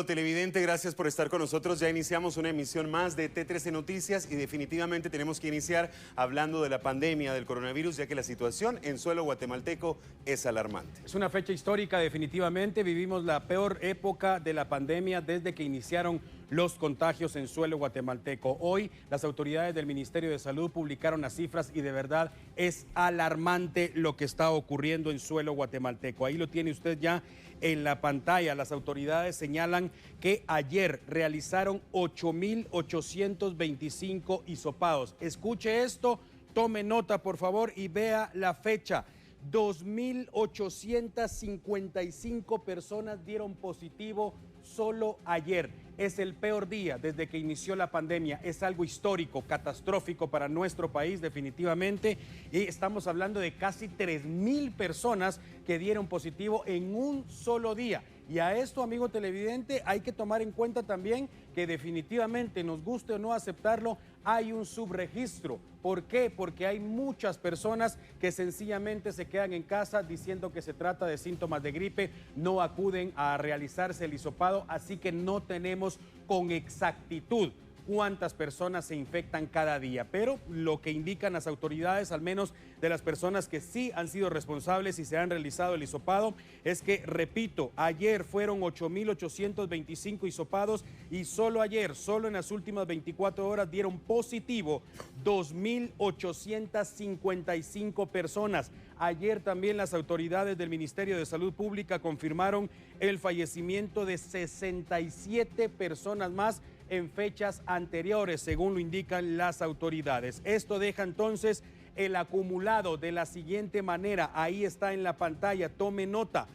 Amigo televidente, gracias por estar con nosotros. Ya iniciamos una emisión más de T13 Noticias y definitivamente tenemos que iniciar hablando de la pandemia del coronavirus, ya que la situación en suelo guatemalteco es alarmante. Es una fecha histórica, definitivamente. Vivimos la peor época de la pandemia desde que iniciaron los contagios en suelo guatemalteco. Hoy las autoridades del Ministerio de Salud publicaron las cifras y de verdad es alarmante lo que está ocurriendo en suelo guatemalteco. Ahí lo tiene usted ya en la pantalla. Las autoridades señalan que ayer realizaron 8.825 hisopados. Escuche esto, tome nota por favor y vea la fecha. 2.855 personas dieron positivo solo ayer. Es el peor día desde que inició la pandemia. Es algo histórico, catastrófico para nuestro país definitivamente. Y estamos hablando de casi 3.000 personas que dieron positivo en un solo día. Y a esto, amigo televidente, hay que tomar en cuenta también que definitivamente, nos guste o no aceptarlo, hay un subregistro. ¿Por qué? Porque hay muchas personas que sencillamente se quedan en casa diciendo que se trata de síntomas de gripe, no acuden a realizarse el hisopado, así que no tenemos con exactitud cuántas personas se infectan cada día, pero lo que indican las autoridades, al menos de las personas que sí han sido responsables y se han realizado el hisopado, es que, repito, ayer fueron 8.825 hisopados y solo ayer, solo en las últimas 24 horas dieron positivo 2.855 personas. Ayer también las autoridades del Ministerio de Salud Pública confirmaron el fallecimiento de 67 personas más en fechas anteriores, según lo indican las autoridades. Esto deja entonces el acumulado de la siguiente manera. Ahí está en la pantalla, tome nota.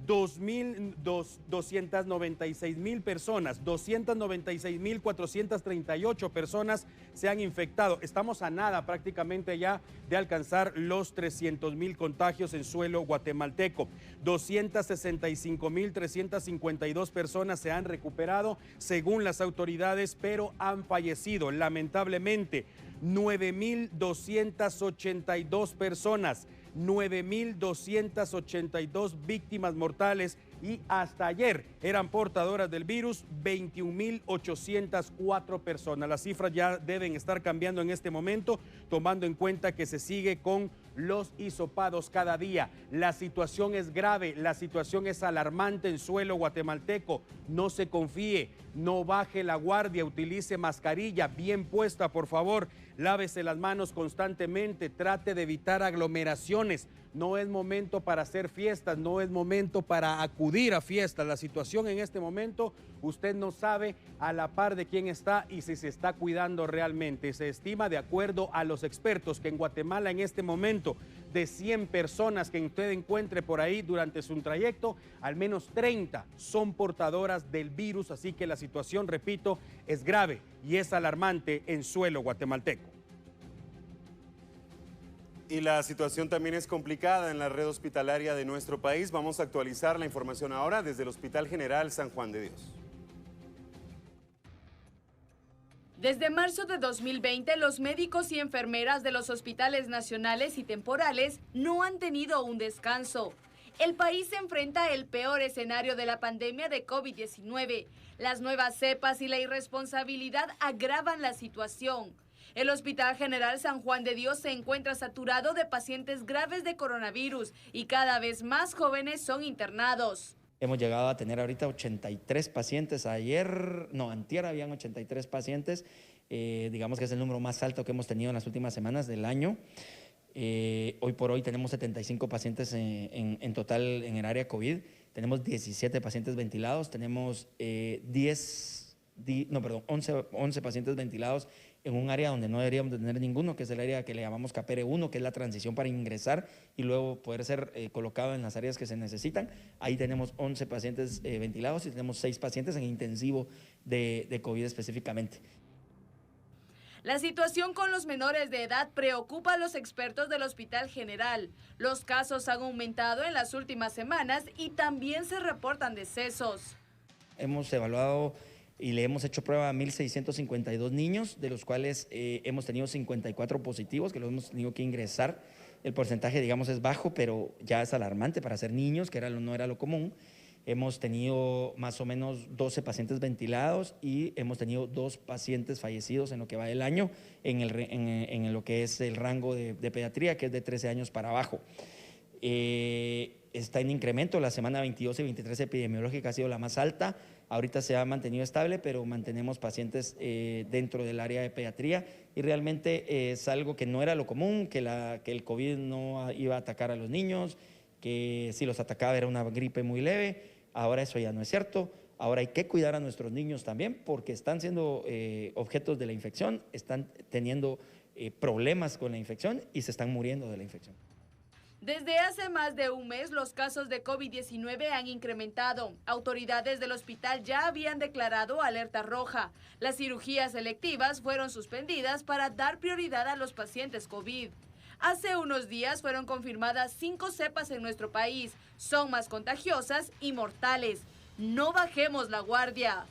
296.000 personas, 296.438 personas se han infectado. Estamos a nada prácticamente ya de alcanzar los 300.000 contagios en suelo guatemalteco. 265.352 personas se han recuperado según las autoridades, pero han fallecido lamentablemente 9.282 personas. 9.282 víctimas mortales y hasta ayer eran portadoras del virus 21.804 personas. Las cifras ya deben estar cambiando en este momento, tomando en cuenta que se sigue con los hisopados cada día. La situación es grave, la situación es alarmante en suelo guatemalteco. No se confíe, no baje la guardia, utilice mascarilla bien puesta, por favor. Lávese las manos constantemente, trate de evitar aglomeraciones. No es momento para hacer fiestas, no es momento para acudir a fiestas. La situación en este momento, usted no sabe a la par de quién está y si se está cuidando realmente. Se estima, de acuerdo a los expertos, que en Guatemala en este momento, de 100 personas que usted encuentre por ahí durante su trayecto, al menos 30 son portadoras del virus. Así que la situación, repito, es grave y es alarmante en suelo guatemalteco. Y la situación también es complicada en la red hospitalaria de nuestro país. Vamos a actualizar la información ahora desde el Hospital General San Juan de Dios. Desde marzo de 2020, los médicos y enfermeras de los hospitales nacionales y temporales no han tenido un descanso. El país se enfrenta el peor escenario de la pandemia de COVID-19. Las nuevas cepas y la irresponsabilidad agravan la situación. El Hospital General San Juan de Dios se encuentra saturado de pacientes graves de coronavirus y cada vez más jóvenes son internados. Hemos llegado a tener ahorita 83 pacientes. Antier habían 83 pacientes. Digamos que es el número más alto que hemos tenido en las últimas semanas del año. Hoy por hoy tenemos 75 pacientes en total en el área COVID. Tenemos 17 pacientes ventilados. Tenemos 11 pacientes ventilados en un área donde no deberíamos tener ninguno, que es el área que le llamamos Capere 1, que es la transición para ingresar y luego poder ser colocado en las áreas que se necesitan. Ahí tenemos 11 pacientes ventilados y tenemos 6 pacientes en intensivo de COVID específicamente. La situación con los menores de edad preocupa a los expertos del Hospital General. Los casos han aumentado en las últimas semanas y también se reportan decesos. Hemos evaluado y le hemos hecho prueba a 1.652 niños, de los cuales hemos tenido 54 positivos, que los hemos tenido que ingresar. El porcentaje, digamos, es bajo, pero ya es alarmante para ser niños, que no era lo común. Hemos tenido más o menos 12 pacientes ventilados y hemos tenido 2 pacientes fallecidos en lo que va del año en lo que es el rango de pediatría, que es de 13 años para abajo. Está en incremento, la semana 22 y 23 epidemiológica ha sido la más alta, ahorita se ha mantenido estable, pero mantenemos pacientes dentro del área de pediatría y realmente es algo que no era lo común, que el COVID no iba a atacar a los niños, que si los atacaba era una gripe muy leve. Ahora eso ya no es cierto, ahora hay que cuidar a nuestros niños también porque están siendo objetos de la infección, están teniendo problemas con la infección y se están muriendo de la infección. Desde hace más de un mes, los casos de COVID-19 han incrementado. Autoridades del hospital ya habían declarado alerta roja. Las cirugías selectivas fueron suspendidas para dar prioridad a los pacientes COVID. Hace unos días fueron confirmadas 5 cepas en nuestro país. Son más contagiosas y mortales. No bajemos la guardia.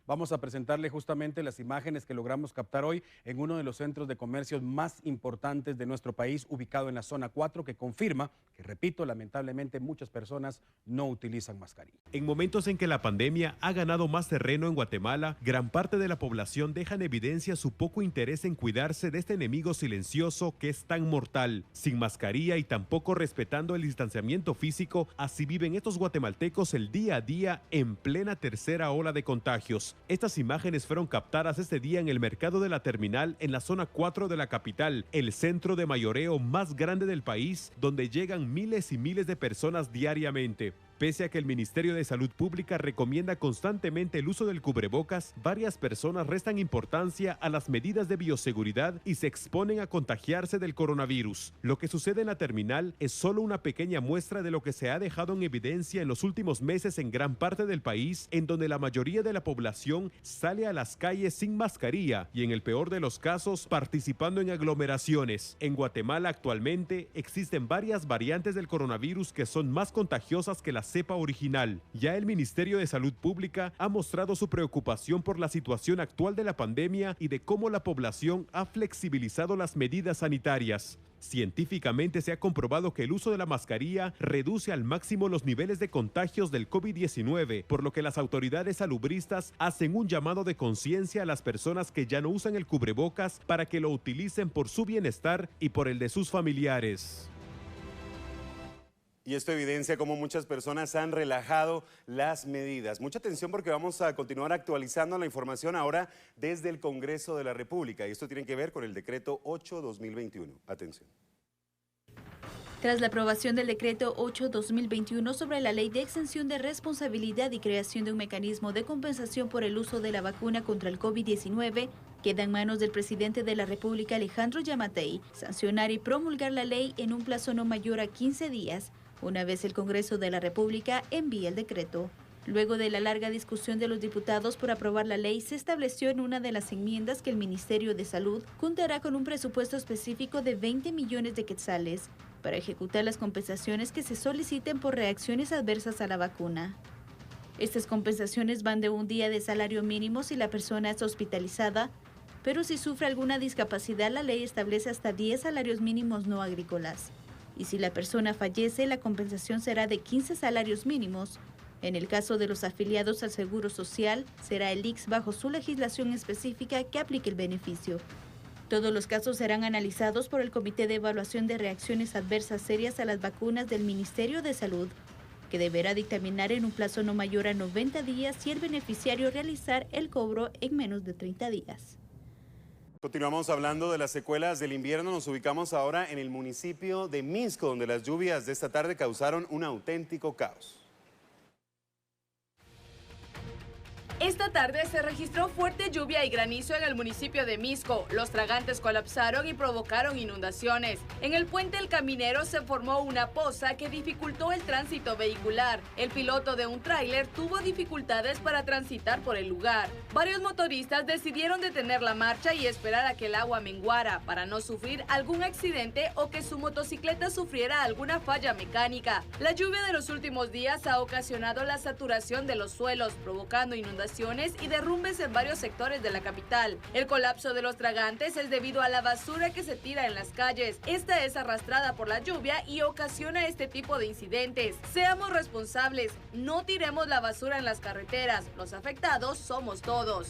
Vamos a presentarle justamente las imágenes que logramos captar hoy en uno de los centros de comercios más importantes de nuestro país, ubicado en la zona 4, que confirma que, repito, lamentablemente muchas personas no utilizan mascarilla. En momentos en que la pandemia ha ganado más terreno en Guatemala, gran parte de la población deja en evidencia su poco interés en cuidarse de este enemigo silencioso que es tan mortal. Sin mascarilla y tampoco respetando el distanciamiento físico, así viven estos guatemaltecos el día a día en plena tercera ola de contagios. Estas imágenes fueron captadas este día en el mercado de la terminal en la zona 4 de la capital, el centro de mayoreo más grande del país, donde llegan miles y miles de personas diariamente. Pese a que el Ministerio de Salud Pública recomienda constantemente el uso del cubrebocas, varias personas restan importancia a las medidas de bioseguridad y se exponen a contagiarse del coronavirus. Lo que sucede en la terminal es solo una pequeña muestra de lo que se ha dejado en evidencia en los últimos meses en gran parte del país, en donde la mayoría de la población sale a las calles sin mascarilla y, en el peor de los casos, participando en aglomeraciones. En Guatemala actualmente existen varias variantes del coronavirus que son más contagiosas que la cepa original. Ya el Ministerio de Salud Pública ha mostrado su preocupación por la situación actual de la pandemia y de cómo la población ha flexibilizado las medidas sanitarias. Científicamente se ha comprobado que el uso de la mascarilla reduce al máximo los niveles de contagios del COVID-19, por lo que las autoridades salubristas hacen un llamado de conciencia a las personas que ya no usan el cubrebocas para que lo utilicen por su bienestar y por el de sus familiares. Y esto evidencia cómo muchas personas han relajado las medidas. Mucha atención porque vamos a continuar actualizando la información ahora desde el Congreso de la República. Y esto tiene que ver con el decreto 8/2021. Atención. Tras la aprobación del decreto 8/2021 sobre la ley de exención de responsabilidad y creación de un mecanismo de compensación por el uso de la vacuna contra el COVID-19, queda en manos del presidente de la República, Alejandro Yamatei, sancionar y promulgar la ley en un plazo no mayor a 15 días, una vez el Congreso de la República envíe el decreto. Luego de la larga discusión de los diputados por aprobar la ley, se estableció en una de las enmiendas que el Ministerio de Salud contará con un presupuesto específico de 20 millones de quetzales para ejecutar las compensaciones que se soliciten por reacciones adversas a la vacuna. Estas compensaciones van de un día de salario mínimo si la persona es hospitalizada, pero si sufre alguna discapacidad, la ley establece hasta 10 salarios mínimos no agrícolas. Y si la persona fallece, la compensación será de 15 salarios mínimos. En el caso de los afiliados al Seguro Social, será el IX bajo su legislación específica que aplique el beneficio. Todos los casos serán analizados por el Comité de Evaluación de Reacciones Adversas Serias a las Vacunas del Ministerio de Salud, que deberá dictaminar en un plazo no mayor a 90 días y el beneficiario realizar el cobro en menos de 30 días. Continuamos hablando de las secuelas del invierno. Nos ubicamos ahora en el municipio de Misco, donde las lluvias de esta tarde causaron un auténtico caos. Esta tarde se registró fuerte lluvia y granizo en el municipio de Misco. Los tragantes colapsaron y provocaron inundaciones. En el puente El Caminero se formó una poza que dificultó el tránsito vehicular. El piloto de un tráiler tuvo dificultades para transitar por el lugar. Varios motoristas decidieron detener la marcha y esperar a que el agua menguara para no sufrir algún accidente o que su motocicleta sufriera alguna falla mecánica. La lluvia de los últimos días ha ocasionado la saturación de los suelos, provocando inundaciones lesiones y derrumbes en varios sectores de la capital. El colapso de los tragantes es debido a la basura que se tira en las calles. Esta es arrastrada por la lluvia y ocasiona este tipo de incidentes. Seamos responsables, no tiremos la basura en las carreteras. Los afectados somos todos.